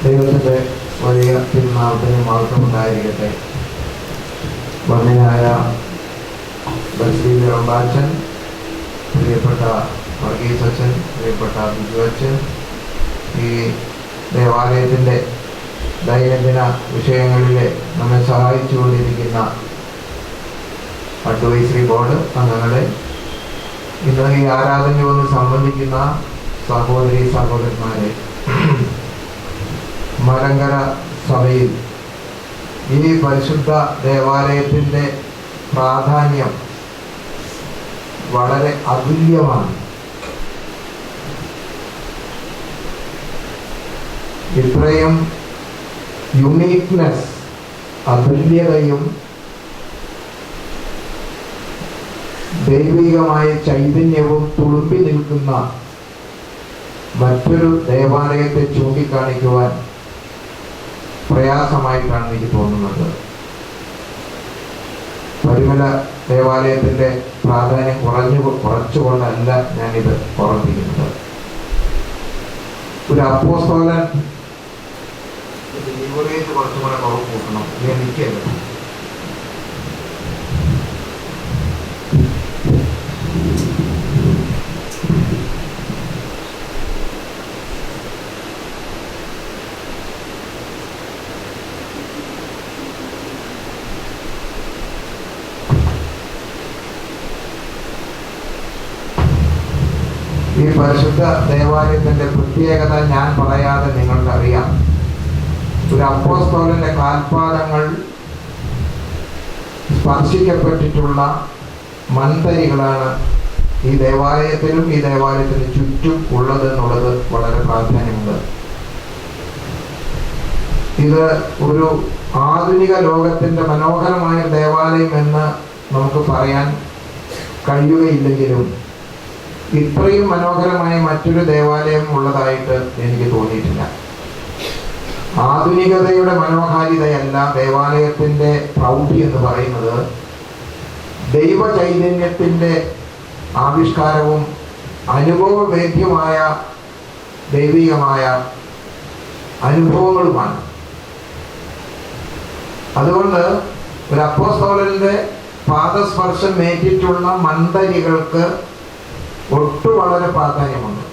ദൈവത്തിൻ്റെ വലിയ തിരുനാമത്തിന് മഹത്വമുണ്ടായിരിക്കട്ടെ. വന്യനായ ബസ്ലീ റമ്പാച്ചൻ, പ്രിയപ്പെട്ട വർഗീസ് അച്ഛൻ, പ്രിയപ്പെട്ട ബിജു അച്ഛൻ, ഈ ദേവാലയത്തിൻ്റെ ദൈനംദിന വിഷയങ്ങളിൽ നമ്മെ സഹായിച്ചുകൊണ്ടിരിക്കുന്ന അഡ്വൈസറി ബോർഡ് അംഗങ്ങളെ, ഇന്ന് ഈ ആരാധന വന്ന് സംബന്ധിക്കുന്ന സഹോദരി സഹോദരന്മാരെ, മലങ്കര സഭയിൽ ഈ പരിശുദ്ധ ദേവാലയത്തിൻ്റെ പ്രാധാന്യം വളരെ അതുല്യമാണ്. ഇത്രയും യുണീക്നെസ്, അതുല്യതയും ദൈവികമായ ചൈതന്യവും തുളുമ്പി നിൽക്കുന്ന മറ്റൊരു ദേവാലയത്തെ ചൂണ്ടിക്കാണിക്കുവാൻ പ്രയാസമായിട്ടാണ് എനിക്ക് തോന്നുന്നത്. പരിമല ദേവാലയത്തിൻ്റെ പ്രാധാന്യം കുറച്ചുകൊണ്ടല്ല ഞാനിത് ഓർമ്മിപ്പിക്കുന്നത്. ഒരു അപ്പോസ്തലൻ ലിവറേജ് കുറച്ചുകൂടെ കുറവ് കൂട്ടണം, എനിക്കല്ല. ഈ പരിശുദ്ധ ദേവാലയത്തിൻ്റെ പ്രത്യേകത ഞാൻ പറയാതെ നിങ്ങൾക്കറിയാം. ഒരു അപ്പോസ്തലന്റെ കാൽപാദങ്ങൾ സ്പർശിക്കപ്പെട്ടിട്ടുള്ള മൺതരികളാണ് ഈ ദേവാലയത്തിലും ഈ ദേവാലയത്തിന് ചുറ്റും ഉള്ളതെന്നുള്ളത് വളരെ പ്രാധാന്യമുണ്ട്. ഇത് ഒരു ആധുനിക ലോകത്തിൻ്റെ മനോഹരമായ ദേവാലയം എന്ന് നമുക്ക് പറയാൻ കഴിയുകയില്ലെങ്കിലും ഇത്രയും മനോഹരമായ മറ്റൊരു ദേവാലയം ഉള്ളതായിട്ട് എനിക്ക് തോന്നിയിട്ടില്ല. ആധുനികതയുടെ മനോഹാരിതയല്ല ദേവാലയത്തിൻ്റെ പ്രൗഢി എന്ന് പറയുന്നത്. ദൈവ ചൈതന്യത്തിൻ്റെ ആവിഷ്കാരവും അനുഭവവേദ്യമായ ദൈവികമായ അനുഭവങ്ങളുമാണ്. അതുകൊണ്ട് ഒരു അപ്പോസ്തലന്റെ പാദസ്പർശം ഏറ്റിട്ടുള്ള മൺതരികൾക്ക് വളരെ പ്രാധാന്യമുണ്ട്.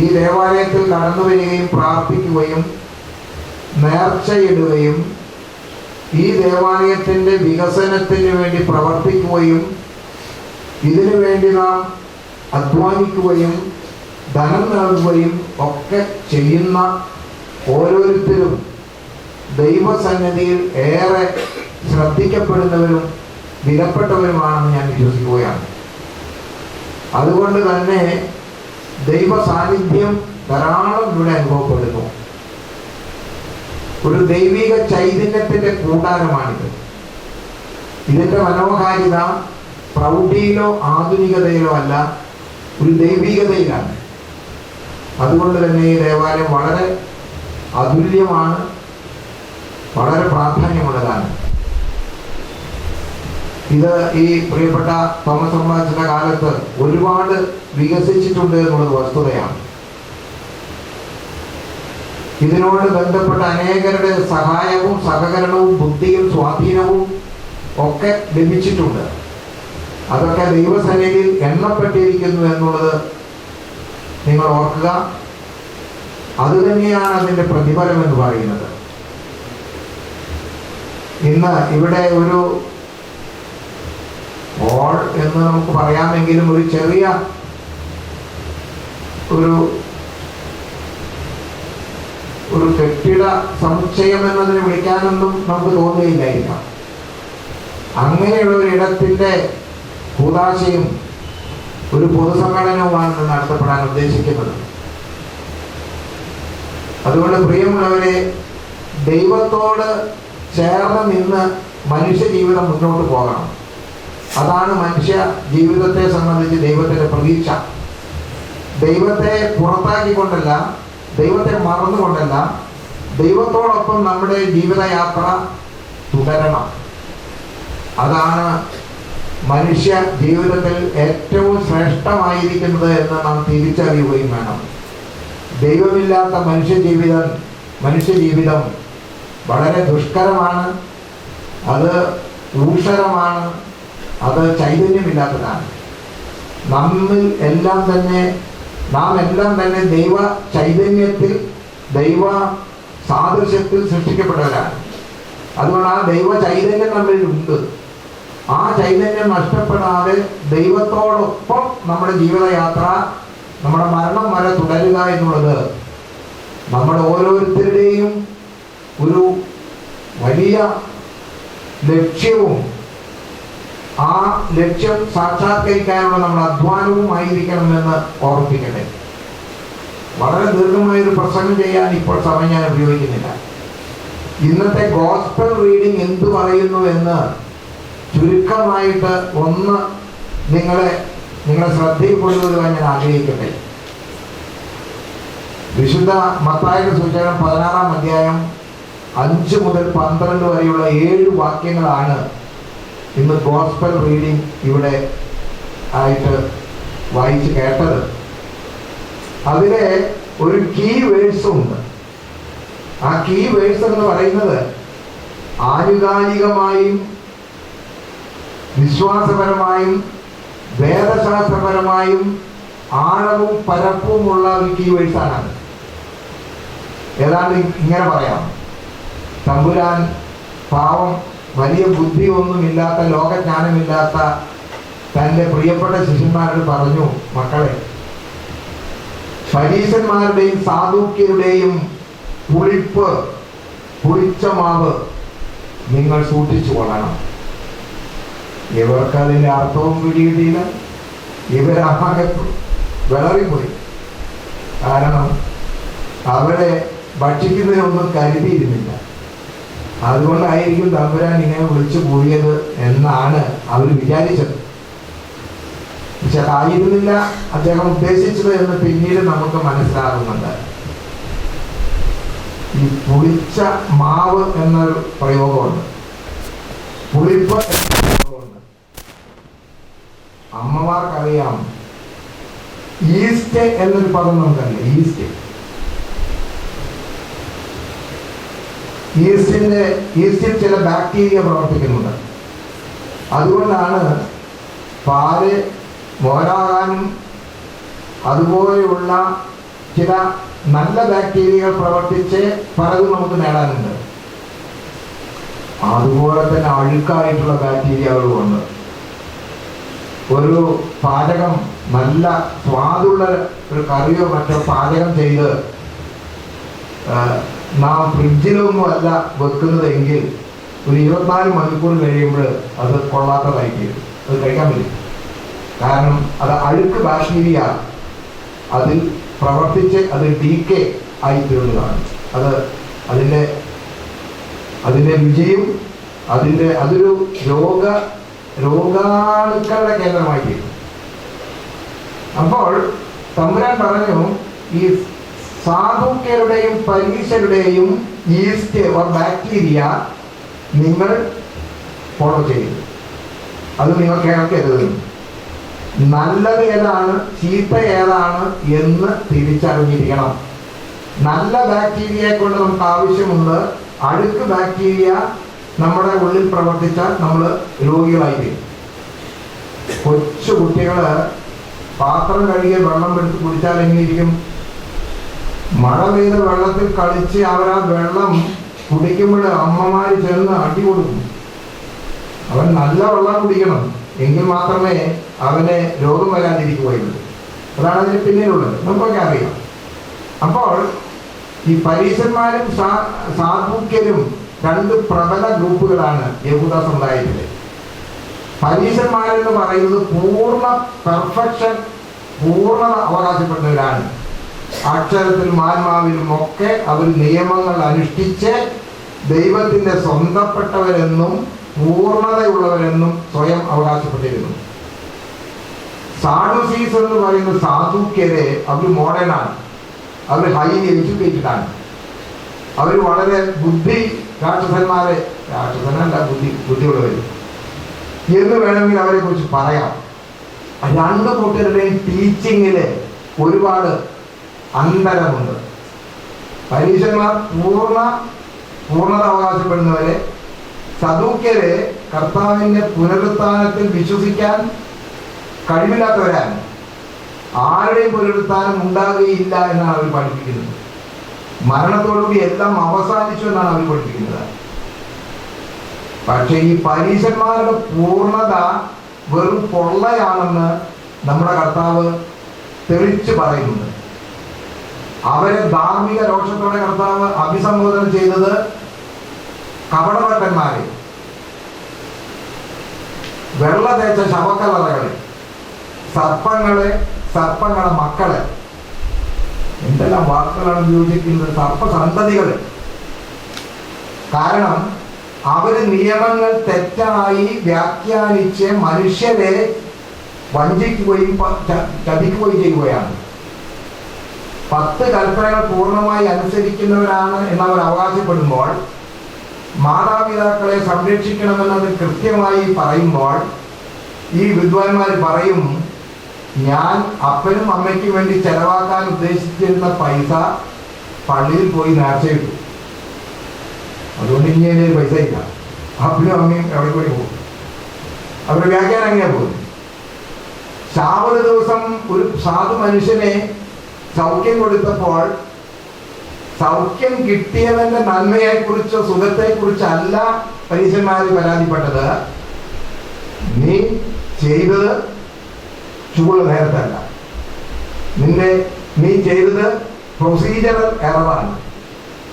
ഈ ദേവാലയത്തിൽ കടന്നു വരികയും പ്രാർത്ഥിക്കുകയും നേർച്ചയിടുകയും ഈ ദേവാലയത്തിൻ്റെ വികസനത്തിന് വേണ്ടി പ്രവർത്തിക്കുകയും ഇതിനു വേണ്ടി നാം അധ്വാനിക്കുകയും ധനം നൽകുകയും ഒക്കെ ചെയ്യുന്ന ഓരോരുത്തരും ദൈവസന്നിധിയിൽ ഏറെ ശ്രദ്ധിക്കപ്പെടുന്നവരും വിലപ്പെട്ടവരുമാണെന്ന് ഞാൻ വിശ്വസിക്കുകയാണ്. അതുകൊണ്ട് തന്നെ ദൈവ സാന്നിധ്യം ധാരാളം ഇവിടെ അനുഭവപ്പെടുന്നു. ഒരു ദൈവിക ചൈതന്യത്തിന്റെ കൂടാരമാണിത്. ഇതിന്റെ മനോഹാരിത പ്രൗഢിയിലോ ആധുനികതയിലോ അല്ല, ഒരു ദൈവികതയിലാണ്. അതുകൊണ്ട് തന്നെ ഈ ദേവാലയം വളരെ അതുല്യമാണ്, വളരെ പ്രാധാന്യമുള്ളതാണ്. ഇത് ഈ പ്രിയപ്പെട്ട തോമസ് റമ്പാച്ചന്റെ കാലത്ത് ഒരുപാട് വികസിച്ചിട്ടുണ്ട് എന്നുള്ളത് വസ്തുതയാണ്. ഇതിനോട് ബന്ധപ്പെട്ട അനേകരുടെ സഹായവും സഹകരണവും ബുദ്ധിയും സ്വാധീനവും ഒക്കെ ലഭിച്ചിട്ടുണ്ട്. അതൊക്കെ ദൈവസന്നിധിയിൽ എണ്ണപ്പെട്ടിരിക്കുന്നു എന്നുള്ളത് നിങ്ങൾ ഓർക്കുക. അതുതന്നെയാണ് അതിൻ്റെ പ്രതിഫലം എന്ന് പറയുന്നത്. ഇന്ന് ഇവിടെ ഒരു ഹോൾ എന്ന് നമുക്ക് പറയാമെങ്കിലും ഒരു ചെറിയ ഒരു കെട്ടിട സമുച്ചയം എന്നതിനെ വിളിക്കാനൊന്നും നമുക്ക് തോന്നുകയില്ലായിരിക്കാം. അങ്ങനെയുള്ള ഒരു ഇടത്തിൻ്റെ കൂതാശയും ഒരു പൊതുസമ്മേളനവുമാണ് നടത്തപ്പെടാൻ ഉദ്ദേശിക്കുന്നത്. അതുകൊണ്ട് പ്രിയമുള്ളവരെ, ദൈവത്തോട് ചേർന്ന് നിന്ന് മനുഷ്യ ജീവിതം മുന്നോട്ട് പോകണം. അതാണ് മനുഷ്യ ജീവിതത്തെ സംബന്ധിച്ച് ദൈവത്തിൻ്റെ പ്രതീക്ഷ. ദൈവത്തെ പുറത്താക്കിക്കൊണ്ടല്ല, ദൈവത്തെ മറന്നുകൊണ്ടല്ല, ദൈവത്തോടൊപ്പം നമ്മുടെ ജീവിതയാത്ര തുടരണം. അതാണ് മനുഷ്യ ജീവിതത്തിൽ ഏറ്റവും ശ്രേഷ്ഠമായിരിക്കുന്നത് എന്ന് നാം തിരിച്ചറിയുകയും വേണം. ദൈവമില്ലാത്ത മനുഷ്യജീവിതം വളരെ ദുഷ്കരമാണ്, അത് ഊഷരമാണ്, അത് ചൈതന്യമില്ലാത്തതാണ്. നാം എല്ലാം തന്നെ ദൈവ ചൈതന്യത്തിൽ, ദൈവ സാദൃശ്യത്തിൽ സൃഷ്ടിക്കപ്പെട്ടവരാണ്. അതുകൊണ്ട് ആ ദൈവ ചൈതന്യം നമ്മളിലുണ്ട്. ആ ചൈതന്യം നഷ്ടപ്പെടാതെ ദൈവത്തോടൊപ്പം നമ്മുടെ ജീവിതയാത്ര, നമ്മുടെ മരണം വരെ തുടരുക എന്നുള്ളത് നമ്മുടെ ഓരോരുത്തരുടെയും ഒരു വലിയ ലക്ഷ്യവും ആ ലക്ഷ്യം സാക്ഷാത്കരിക്കാനുള്ള നമ്മുടെ അധ്വാനവുമായിരിക്കണമെന്ന് ഓർമ്മിപ്പിക്കട്ടെ. വളരെ ദീർഘമായൊരു പ്രസംഗം ചെയ്യാൻ ഇപ്പോൾ സമയം ഞാൻ ഉപയോഗിക്കുന്നില്ല. ഇന്നത്തെ ഗോസ്പൽ റീഡിംഗ് എന്തു പറയുന്നു എന്ന് ചുരുക്കമായിട്ട് ഒന്ന് നിങ്ങളെ ശ്രദ്ധയിൽ കൊണ്ടുവരുവാൻ ഞാൻ ആഗ്രഹിക്കട്ടെ. വിശുദ്ധ മത്തായിയുടെ സുവിശേഷം 16-ാം അധ്യായം 5 മുതൽ 12 വരെയുള്ള 7 വാക്യങ്ങളാണ് ഇന്ന് ഗോസ്പൽ റീഡിംഗ് ഇവിടെ ആയിട്ട് വായിച്ച് കേട്ടത്. അതിലെ ഒരു കീ വേഴ്സും ഉണ്ട്. ആ കീ വേഴ്സ് എന്ന് പറയുന്നത് ആനുകാലികമായും വിശ്വാസപരമായും വേദശാസ്ത്രപരമായും ആഴവും പരപ്പുമുള്ള ഒരു കീ വേഴ്സാണ്. ഏതാണ്ട് ഇങ്ങനെ പറയാം: തമ്പുരാൻ പാവം വലിയ ബുദ്ധിയൊന്നുമില്ലാത്ത, ലോകജ്ഞാനമില്ലാത്ത തൻ്റെ പ്രിയപ്പെട്ട ശിഷ്യന്മാരോട് പറഞ്ഞു, മക്കളെ, പരീശന്മാരുടെയും സാദൂക്യരുടെയും പുളിച്ച മാവ് നിങ്ങൾ സൂക്ഷിച്ചു കൊള്ളണം. ഇവർക്കതിൻ്റെ അർത്ഥവും പിടികിട്ടിയില്ല. ഇവരാകെ വിളറിപ്പോയി. കാരണം അവരെ ഭക്ഷിക്കുന്നതിനൊന്നും കരുതിയിരുന്നില്ല. അതുകൊണ്ടായിരിക്കും തമ്പുരാൻ ഇങ്ങനെ വിളിച്ചു കൂടിയത് എന്നാണ് അവർ വിചാരിച്ചത്. പക്ഷെ ആയിരുന്നില്ല അദ്ദേഹം ഉദ്ദേശിച്ചത് എന്ന് പിന്നീട് നമുക്ക് മനസ്സിലാകുന്നുണ്ട്. ഈ പുളിച്ച മാവ് എന്നൊരു പ്രയോഗമുണ്ട്, പുളിപ്പ് എന്ന പ്രയോഗമുണ്ട്. അമ്മമാർക്കറിയാം. ഈസ്റ്റ് എന്നൊരു പദം നമുക്കറിയാം. ഈസ്റ്റിൽ ചില ബാക്ടീരിയ പ്രവർത്തിക്കുന്നുണ്ട്. അതുകൊണ്ടാണ് പാല് മോരാകാനും അതുപോലെയുള്ള ചില നല്ല ബാക്ടീരിയകൾ പ്രവർത്തിച്ച് പലതും നമുക്ക് നേടാനുണ്ട്. അതുപോലെ തന്നെ അഴുക്കായിട്ടുള്ള ബാക്ടീരിയകളുമുണ്ട്. ഒരു പാചകം, നല്ല സ്വാദുള്ള ഒരു കറിയോ മറ്റോ പാചകം ചെയ്ത് നാം ഫ്രിഡ്ജിലൊന്നും അല്ല വെക്കുന്നതെങ്കിൽ ഒരു 24 മണിക്കൂർ കഴിയുമ്പോൾ അത് കൊള്ളാത്തതായിരിക്കും, അത് കഴിക്കാൻ പറ്റും. കാരണം അത് അഴുക്ക് ബാക്ടീരിയ അതിൽ പ്രവർത്തിച്ച് അത് ഡീക്കേ ആയിത്തീരുന്നതാണ്. അതിൻ്റെ രുചിയും അതൊരു രോഗാണുക്കളുടെ കേന്ദ്രമായി തീരും. അപ്പോൾ തമ്പുരാൻ പറഞ്ഞു, ഈ സാധുക്യരുടെയും പരീശരുടെയും ഈസ്റ്റ് ബാക്ടീരിയ നിങ്ങൾ ഫോളോ ചെയ്യും. അത് നിങ്ങൾ കേൾക്കരുത്. നല്ലത് ഏതാണ്, ചീത്ത ഏതാണ് എന്ന് തിരിച്ചറിഞ്ഞിരിക്കണം. നല്ല ബാക്ടീരിയയെ കൊണ്ട് നമുക്ക് ആവശ്യമുണ്ട്. അഴുക്ക് ബാക്ടീരിയ നമ്മുടെ ഉള്ളിൽ പ്രവർത്തിച്ചാൽ നമ്മൾ രോഗികളായിരിക്കും. കൊച്ചു കുട്ടികൾ പാത്രം കഴുകിയ വെള്ളം എടുത്ത് കുടിച്ചാൽ എങ്ങനെയിരിക്കും? മഴ പെയ്ത വെള്ളത്തിൽ കളിച്ച് അവരാ വെള്ളം കുടിക്കുമ്പോൾ അമ്മമാർ ചേർന്ന് അടി കൊടുക്കും. അവൻ നല്ല വെള്ളം കുടിക്കണം, എങ്കിൽ മാത്രമേ അവന് രോഗം വരാതിരിക്കുകയുള്ളൂ. അതാണ് അതിന് പിന്നിലുള്ളത്, നമുക്കൊക്കെ അറിയാം. അപ്പോൾ ഈ പരീശന്മാരും സാധൂക്യരും 2 പ്രബല ഗ്രൂപ്പുകളാണ് യഹൂദ സമുദായത്തില്. പരീശന്മാരെന്ന് പറയുന്നത് പൂർണ്ണത അവകാശപ്പെടുന്നവരാണ്. അക്ഷരത്തിലും ആത്മാവിലും ഒക്കെ അവർ നിയമങ്ങൾ അനുഷ്ഠിച്ച് ദൈവത്തിൻ്റെ സ്വന്തപ്പെട്ടവരെന്നും പൂർണ്ണതയുള്ളവരെന്നും സ്വയം അവകാശപ്പെട്ടിരുന്നു. സാഡുസീസ് എന്ന് പറയുന്ന സാധൂക്യരെ അവർ മോഡേണാണ്, അവർ ഹൈലി എഡ്യൂക്കേറ്റഡ് ആണ്. അവർ വളരെ ബുദ്ധിയുള്ളവർ എന്ന് വേണമെങ്കിൽ അവരെ കുറിച്ച് പറയാം. 2 കൂട്ടരുടെയും ടീച്ചിങ്ങില് ഒരുപാട് അന്തരമുണ്ട്. പരീശന്മാർ പൂർണ്ണത അവകാശപ്പെടുന്നവരെ, സദൂക്യരെ കർത്താവിൻ്റെ പുനരുത്ഥാനത്തിൽ വിശ്വസിക്കാൻ കഴിവില്ലാത്തവരാണ്. ആരുടെയും പുനരുത്ഥാനം ഉണ്ടാകുകയില്ല എന്നാണ് അവർ പഠിപ്പിക്കുന്നത്. മരണത്തോടുകൂടി എല്ലാം അവസാനിച്ചു എന്നാണ് അവർ പഠിപ്പിക്കുന്നത്. പക്ഷെ ഈ പരീശന്മാരുടെ പൂർണ്ണത വെറും പൊള്ളയാണെന്ന് നമ്മുടെ കർത്താവ് തെളിച്ച് പറയുന്നുണ്ട്. അവരെ ധാർമ്മിക രോഷത്തോടെ കർത്താവ് അഭിസംബോധന ചെയ്തത് കപടഭട്ടന്മാരെ, വെള്ള തേച്ച ശവക്കല്ലറകളെ, സർപ്പങ്ങളുടെ മക്കളെ, എന്തെല്ലാം വാക്കുകളാണ് ഉപയോഗിക്കുന്നത്, സർപ്പസന്തതികളെ. കാരണം അവര് നിയമങ്ങൾ തെറ്റായി വ്യാഖ്യാനിച്ച് മനുഷ്യരെ വഞ്ചിക്കുകയും ചതിക്കുകയും ചെയ്യുകയാണ്. 10 കൽപ്പനകൾ പൂർണ്ണമായി അനുസരിക്കുന്നവരാണ് എന്നവർ അവകാശപ്പെടുമ്പോൾ, മാതാപിതാക്കളെ സംരക്ഷിക്കണമെന്നത് കൃത്യമായി പറയുമ്പോൾ, ഈ വിദ്വാൻമാർ പറയും, ഞാൻ അപ്പനും അമ്മയ്ക്കും വേണ്ടി ചെലവാക്കാൻ ഉദ്ദേശിച്ചിരുന്ന പൈസ പള്ളിയിൽ പോയി നേർച്ചയിട്ടു, അതുകൊണ്ട് ഇനി എൻ്റെ പൈസ ഇല്ല. അപ്പനും അമ്മയും എവിടെ കൂടി പോകും? അവരുടെ വ്യാഖ്യാനം എങ്ങനെയാ പോകും? ശാബത ദിവസം ഒരു സാധു മനുഷ്യനെ സൗഖ്യം കൊടുത്തപ്പോൾ സൗഖ്യം കിട്ടിയവന്റെ നന്മയെക്കുറിച്ചോ സുഖത്തെക്കുറിച്ചല്ല പരീശന്മാർ പരാതിപ്പെട്ടത്. നീ ചെയ്തത് ചൂട് നേരത്തല്ല, നീ ചെയ്തത് പ്രൊസീജറൽ എററാണ്,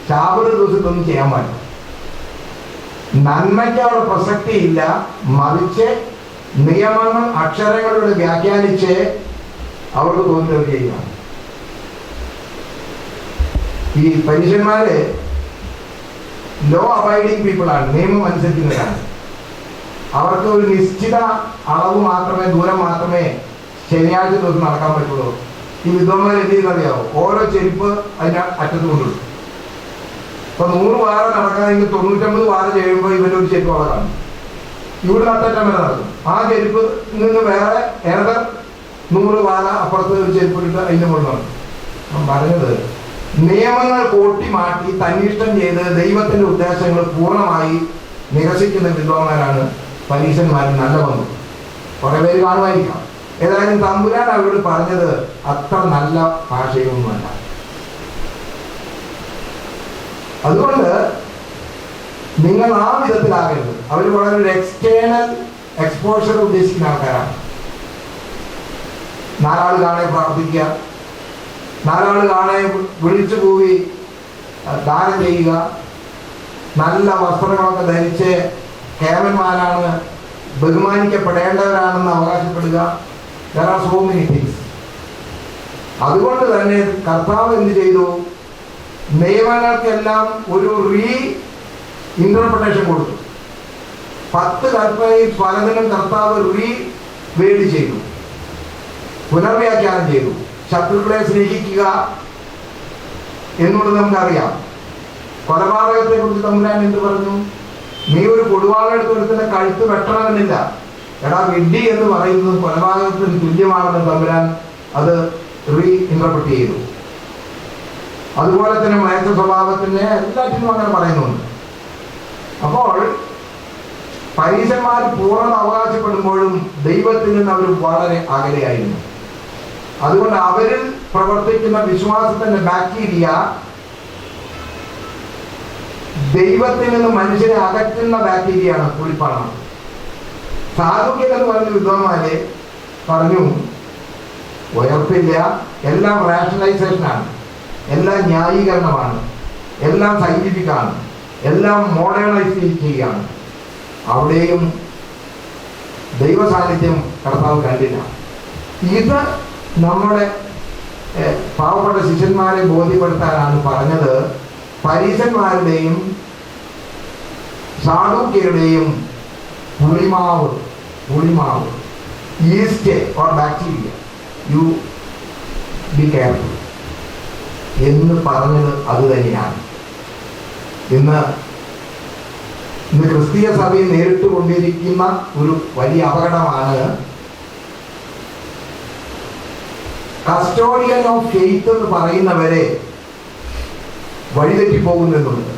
ശാബത ദിവസത്തൊന്നും ചെയ്യാൻ പാടില്ല. നന്മയ്ക്ക് അവിടെ പ്രസക്തിയില്ല, മറിച്ച് നിയമങ്ങൾ അക്ഷരങ്ങളിലൂടെ വ്യാഖ്യാനിച്ച് അവർക്ക് തോന്നുന്നത് ചെയ്യുകയാണ്. ഈ പരീശന്മാര് ലോ അബൈഡിങ് പീപ്പിളാണ്, നിയമം അനുസരിക്കുന്നവരാണ്. അവർക്ക് ഒരു നിശ്ചിത അളവ് മാത്രമേ, ദൂരം മാത്രമേ ശനിയാഴ്ച ദിവസം നടക്കാൻ പറ്റുള്ളൂ. ഈ വിദ്വാന്മാർ എന്ത് ചെയ്യുന്നറിയാവോ? ഓരോ ചെരുപ്പ് അതിന് അറ്റത്ത് കൊണ്ടുള്ളൂ. ഇപ്പൊ 100 വാര നടക്കാമെങ്കിൽ 99 വാര ചെയ്യുമ്പോൾ ഇവന്റെ ഒരു ചെരുപ്പ് അവിടെ കാണും. ഇവിടെ അത്തറ്റം വരെ നടക്കും. ആ ചെരുപ്പ് നിന്ന് വേറെ ഏറെ 100 വാര അപ്പുറത്ത് ഒരു ചെരുപ്പ് ഇട്ട് അതിന്റെ മുകളിൽ നടക്കും. ഞാൻ പറഞ്ഞത്, നിയമങ്ങൾ കൂട്ടി മാറ്റി തന്നിഷ്ടം ചെയ്ത് ദൈവത്തിന്റെ ഉദ്ദേശങ്ങൾ പൂർണ്ണമായി നിരസിക്കുന്ന വിദ്വാന്മാരാണ് പരീശന്മാരിൽ നല്ല വന്നു. കുറെ പേര് കാണുമായിരിക്കാം. ഏതായാലും തമ്പുരാൻ അവരോട് പറഞ്ഞത് അത്ര നല്ല ഭാഷയൊന്നുമല്ല. അതുകൊണ്ട് നിങ്ങൾ ആ വിധത്തിലാകരുത്. അവർ വളരെ ഒരു എക്സ്റ്റേണൽ എക്സ്പോഷർ ഉദ്ദേശിക്കുന്ന ആൾക്കാരാണ്. 4 ആൾ കാണെ പ്രാർത്ഥിക്കുക, 4 ആൾ കാണെ വിളിച്ചു പോയി ദാനം ചെയ്യുക, നല്ല വസ്ത്രങ്ങളൊക്കെ ധരിച്ച് കേവന്മാരാണ്, ബഹുമാനിക്കപ്പെടേണ്ടവരാണെന്ന് അവകാശപ്പെടുക. There are so many things. അതുകൊണ്ട് തന്നെ കർത്താവ് എന്ത് ചെയ്തു? നിയമങ്ങൾക്കെല്ലാം ഒരു ഇന്റർപ്രിട്ടേഷൻ കൊടുത്തു. 10 കൽപ്പനയിൽ പലതിനും കർത്താവ് വേണ്ടി ചെയ്തു, പുനർവ്യാഖ്യാനം ചെയ്തു. ശത്രുക്കളെ സ്നേഹിക്കുക എന്നുള്ളത് നമുക്കറിയാം. കൊലപാതകത്തെ കുറിച്ച് തമ്പുരാൻ എന്ത് പറഞ്ഞു? നീ ഒരു കൊടുവാളെടുത്ത് ഒരുത്തിന്റെ കഴുത്ത് വെട്ടണമെന്നില്ല. എടാ വിഡ്ഢി എന്ന് പറയുന്നത് കൊലപാതകത്തിന് തുല്യമാണെന്ന് തമ്പുരാൻ അത് ഇന്റർപ്രറ്റ് ചെയ്തു. അതുപോലെ തന്നെ മയച്ച സ്വഭാവത്തിന് എല്ലാറ്റിനും അങ്ങനെ പറയുന്നുണ്ട്. അപ്പോൾ പരീശന്മാർ പൂർണ്ണത അവകാശപ്പെടുമ്പോഴും ദൈവത്തിൽ നിന്ന് അവർ വളരെ അകലെയായിരുന്നു. അതുകൊണ്ട് അവരിൽ പ്രവർത്തിക്കുന്ന വിശ്വാസത്തിന്റെ ബാക്ടീരിയ ദൈവത്തിൽ നിന്ന് മനുഷ്യരെ അകറ്റുന്ന ബാക്ടീരിയയാണ്, പുളിപ്പാണ്. സാധുക്യം എന്ന് പറഞ്ഞ വിദ്വാന്മാരെ പറഞ്ഞു, ഉയർപ്പില്ല, എല്ലാം റാഷണലൈസേഷനാണ്, എല്ലാം ന്യായീകരണമാണ്, എല്ലാം സയന്റിഫിക്കാണ്, എല്ലാം മോഡേണൈസ് ചെയ്യുകയാണ്. അവിടെയും ദൈവ സാന്നിധ്യം കർത്താവ് കണ്ടില്ല. ഇത് നമ്മുടെ പാവപ്പെട്ട ശിഷ്യന്മാരെ ബോധ്യപ്പെടുത്താനാണ് പറഞ്ഞത്. പരീശന്മാരുടെയും സാധുക്യരുടെയും പുളിമാവ് yeast or bacteria, you be careful എന്ന് പറഞ്ഞത് അത് തന്നെയാണ്. ഇന്ന് ക്രിസ്തീയ സഭയിൽ നേരിട്ട് കൊണ്ടിരിക്കുന്ന ഒരു വലിയ അപകടമാണ് കസ്റ്റോഡിയൻ ഓഫ് ഫെയ്ത്ത് എന്ന് പറയുന്നവരെ വഴിതെറ്റിപ്പോകുന്നു എന്നുള്ളത്.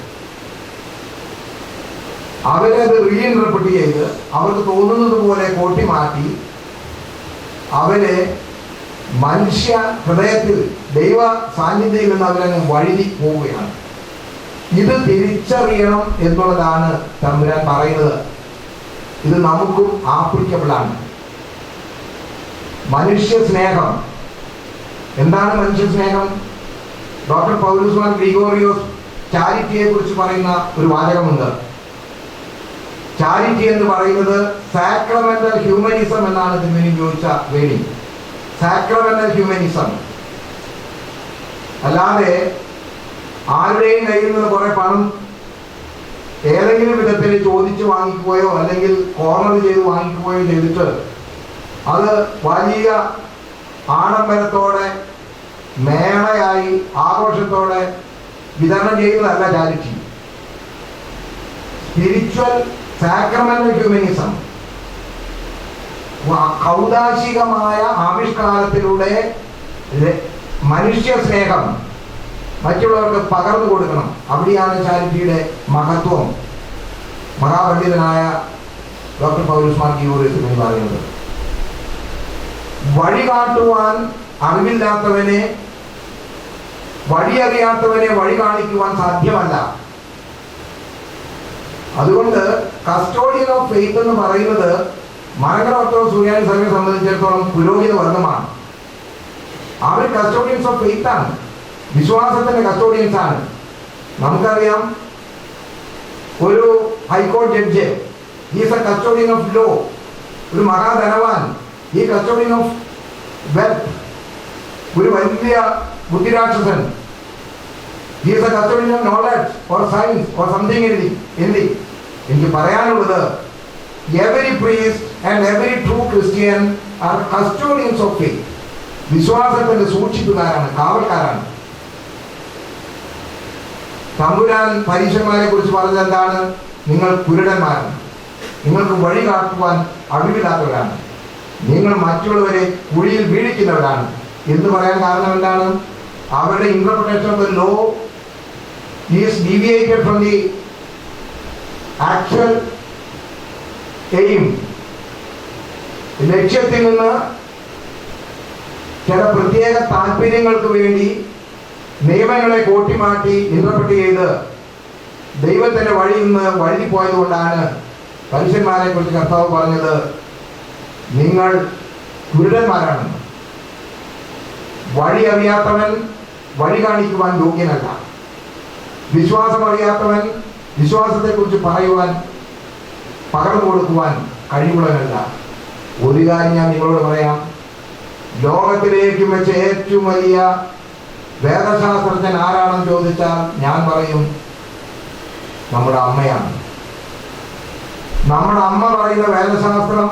അവരത് റീഇൻറ്റർപ്രറ്റ് ചെയ്ത് അവർക്ക് തോന്നുന്നത് പോലെ കോട്ടി മാറ്റി അവരെ മനുഷ്യ ഹൃദയത്തിൽ ദൈവ സാന്നിധ്യത്തിൽ നിന്ന് അവരങ്ങ് വഴുതി പോവുകയാണ്. ഇത് തിരിച്ചറിയണം എന്നുള്ളതാണ് തമ്പുരാൻ പറയുന്നത്. ഇത് നമുക്കും ആപ്ലിക്കബിളാണ്. മനുഷ്യ സ്നേഹം എന്താണ്? മനുഷ്യ സ്നേഹം ഡോക്ടർ പൗലോസ് മാർ ഗ്രിഗോറിയോസ് ചാരിറ്റിയെ കുറിച്ച് പറയുന്ന ഒരു വാചകമുണ്ട്. ചാരിറ്റി എന്ന് പറയുന്നത് സാക്രമെന്റൽ ഹ്യൂമനിസം എന്നാണ് തിരുമേനി ചോദിച്ച വേണ്ടി. സാക്രമെന്റൽ ഹ്യൂമനിസം അല്ലാതെ ആരുടെയും കയ്യിൽ നിന്ന് കുറെ പണം ഏതെങ്കിലും വിധത്തിൽ ചോദിച്ച് വാങ്ങിക്കുകയോ അല്ലെങ്കിൽ കോർണർ ചെയ്ത് വാങ്ങിക്കുകയോ ചെയ്തിട്ട് അത് വലിയ ആഡംബരത്തോടെ മേളയായി ആഘോഷത്തോടെ വിതരണം ചെയ്യുന്നതല്ല ചാരിറ്റി. സ്പിരിച്വൽ സാക്രമെന്റൽ ഹ്യൂമനിസം ഔദാശികമായ ആവിഷ്കാരത്തിലൂടെ മനുഷ്യ സ്നേഹം മറ്റുള്ളവർക്ക് പകർന്നു കൊടുക്കണം. അവിടെയാണ് ചാരിറ്റിയുടെ മഹത്വം. മഹാപണ്ഡിതനായ ഡോക്ടർ പൗലോസ് മാർ ഗ്രിഗോറിയോസ് പറയുന്നത്. വഴി കാട്ടുവാൻ അറിവില്ലാത്തവനെ, വഴിയറിയാത്തവനെ വഴി കാണിക്കുവാൻ സാധ്യമല്ല. അതുകൊണ്ട് കസ്റ്റോഡിയൻ ഓഫ് ഫെയ്ത്ത് എന്ന് പറയുന്നത് മലങ്കര ഓർത്തഡോക്സ് സുറിയാനി സഭയെ സംബന്ധിച്ചിടത്തോളം പുരോഹിത വർഗമാണ്. അവർ കസ്റ്റോഡിയൻസ് ഓഫ് ഫെയ്ത്ത് ആണ്, വിശ്വാസത്തിന്റെ കസ്റ്റോഡിയൻസ് ആണ്. നമുക്കറിയാം, ഒരു ഹൈക്കോടതി judge is a custodian of law. ഒരു മഹാധനവാൻ ഈ കസ്റ്റോഡിയൻ ഓഫ് വെൽത്ത്. ഒരു വലിയ ബുദ്ധിരാക്ഷസൻ is a custodian of knowledge or science or something എന്തി. എനിക്ക് പറയാനുള്ളത്, every priest and every true Christian are custodians of faith. വിശ്വാസത്തിന്റെ സൂക്ഷിപ്പുകാരാണ്, കാവൽക്കാരാണ്. തമ്പുരാൻ പരീക്ഷന്മാരെ കുറിച്ച് പറഞ്ഞത് എന്താണ്? നിങ്ങൾ കുരുടന്മാരാണ്, നിങ്ങൾക്ക് വഴി കാട്ടുവാൻ അറിവില്ലാത്തവരാണ്, നിങ്ങൾ മറ്റുള്ളവരെ കുഴിയിൽ വീഴിക്കുന്നവരാണ് എന്ന് പറയാൻ കാരണം എന്താണ്? അവരുടെ interpretation of the law is deviated from the actual aim. ലക്ഷ്യത്തിൽ നിന്ന് ചില പ്രത്യേക താല്പര്യങ്ങൾക്ക് വേണ്ടി നിയമങ്ങളെ കോട്ടിമാറ്റി ഇന്റർപ്രറ്റ് ചെയ്ത് ദൈവത്തിന്റെ വഴിയിൽ നിന്ന് വഴുതി പോയതുകൊണ്ടാണ് പരീക്ഷന്മാരെ കുറിച്ച് കർത്താവ് പറഞ്ഞത്, നിങ്ങൾ കുരുടന്മാരാണ്. വഴി അറിയാത്തവൻ വഴി കാണിക്കുവാൻ യോഗ്യനല്ല. വിശ്വാസം അറിയാത്തവൻ വിശ്വാസത്തെക്കുറിച്ച് പറയുവാൻ, പകർന്നു കൊടുക്കുവാൻ കഴിവുള്ളവനല്ല. ഒരു കാര്യം ഞാൻ നിങ്ങളോട് പറയാം, ലോകത്തിലേക്കും വെച്ച് ഏറ്റവും വലിയ വേദശാസ്ത്രജ്ഞൻ ആരാണെന്ന് ചോദിച്ചാൽ ഞാൻ പറയും നമ്മുടെ അമ്മയാണ്. നമ്മുടെ അമ്മ പറയുന്ന വേദശാസ്ത്രം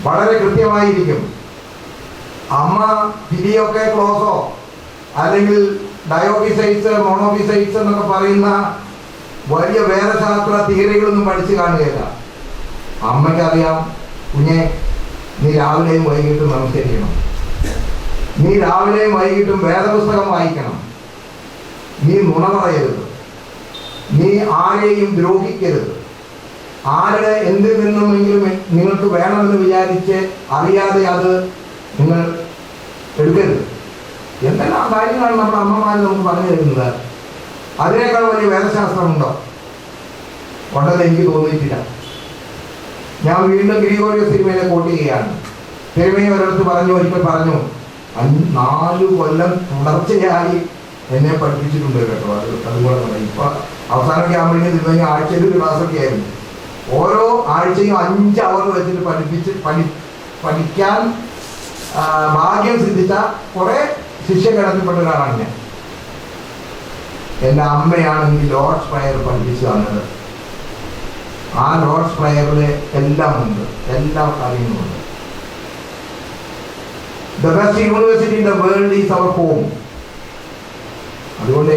വളരെ കൃത്യമായിരിക്കും. അമ്മ ഫിലിയൊക്കെ ക്ലോസോ അല്ലെങ്കിൽ ഡയോഫിസൈറ്റ്സ് മോണോഫിസൈറ്റ്സ് എന്നൊക്കെ പറയുന്ന വലിയ വേദശാസ്ത്ര തിയറികളൊന്നും പഠിച്ചു കാണുകയില്ല. അമ്മയ്ക്കറിയാം, കുഞ്ഞെ നീ രാവിലെയും വൈകിട്ടും നമസ്കരിക്കണം, നീ രാവിലെയും വൈകിട്ടും വേദപുസ്തകം വായിക്കണം, നീ നുണ പറയരുത്, നീ ആരെയും ദ്രോഹിക്കരുത്, ആരുടെ എന്തിൽ നിന്നുമെങ്കിലും നിങ്ങൾക്ക് വേണമെന്ന് വിചാരിച്ച് അറിയാതെ അത് നിങ്ങൾ എടുക്കരുത്. എന്തെല്ലാം കാര്യങ്ങളാണ് നമ്മുടെ അമ്മമാർ നമുക്ക് പറഞ്ഞു തരുന്നത്. അതിനേക്കാൾ വലിയ വേദശാസ്ത്രമുണ്ടോ? ഉണ്ടെന്ന് എനിക്ക് തോന്നിയിട്ടില്ല. ഞാൻ വീണ്ടും ഗ്രിഗോറിയോസ് തിരുമേനിയെ കോട്ട് ചെയ്യുകയാണ്. തിരുമേനി ഒരിടത്ത് ഒരിക്കൽ പറഞ്ഞു, 4 കൊല്ലം തുടർച്ചയായി എന്നെ പഠിപ്പിച്ചിട്ടുണ്ട് കേട്ടോ. അതുപോലെ തന്നെ ഇപ്പൊ അവസാനമൊക്കെ ആകുമ്പോഴേക്കും തിരുമേനി ആഴ്ചയിൽ ഒരു ക്ലാസ്സൊക്കെ ആയിരുന്നു. ഓരോ ആഴ്ചയും 5 അവർ വെച്ചിട്ട് പഠിക്കാൻ ഭാഗ്യം സിദ്ധിച്ച കുറെ ശിഷ്യഗണത്തിൽപ്പെട്ട ഒരാളാണ് ഞാൻ. എൻ്റെ അമ്മയാണ് എനിക്ക് ലോർഡ്സ് പ്രയർ പഠിപ്പിച്ചു തന്നത്. ആ ലോർഡ്സ് പ്രയറിൽ എല്ലാം ഉണ്ട്, എല്ലാ കാര്യങ്ങളുമുണ്ട്. The best university in the world is our home. അതുകൊണ്ട്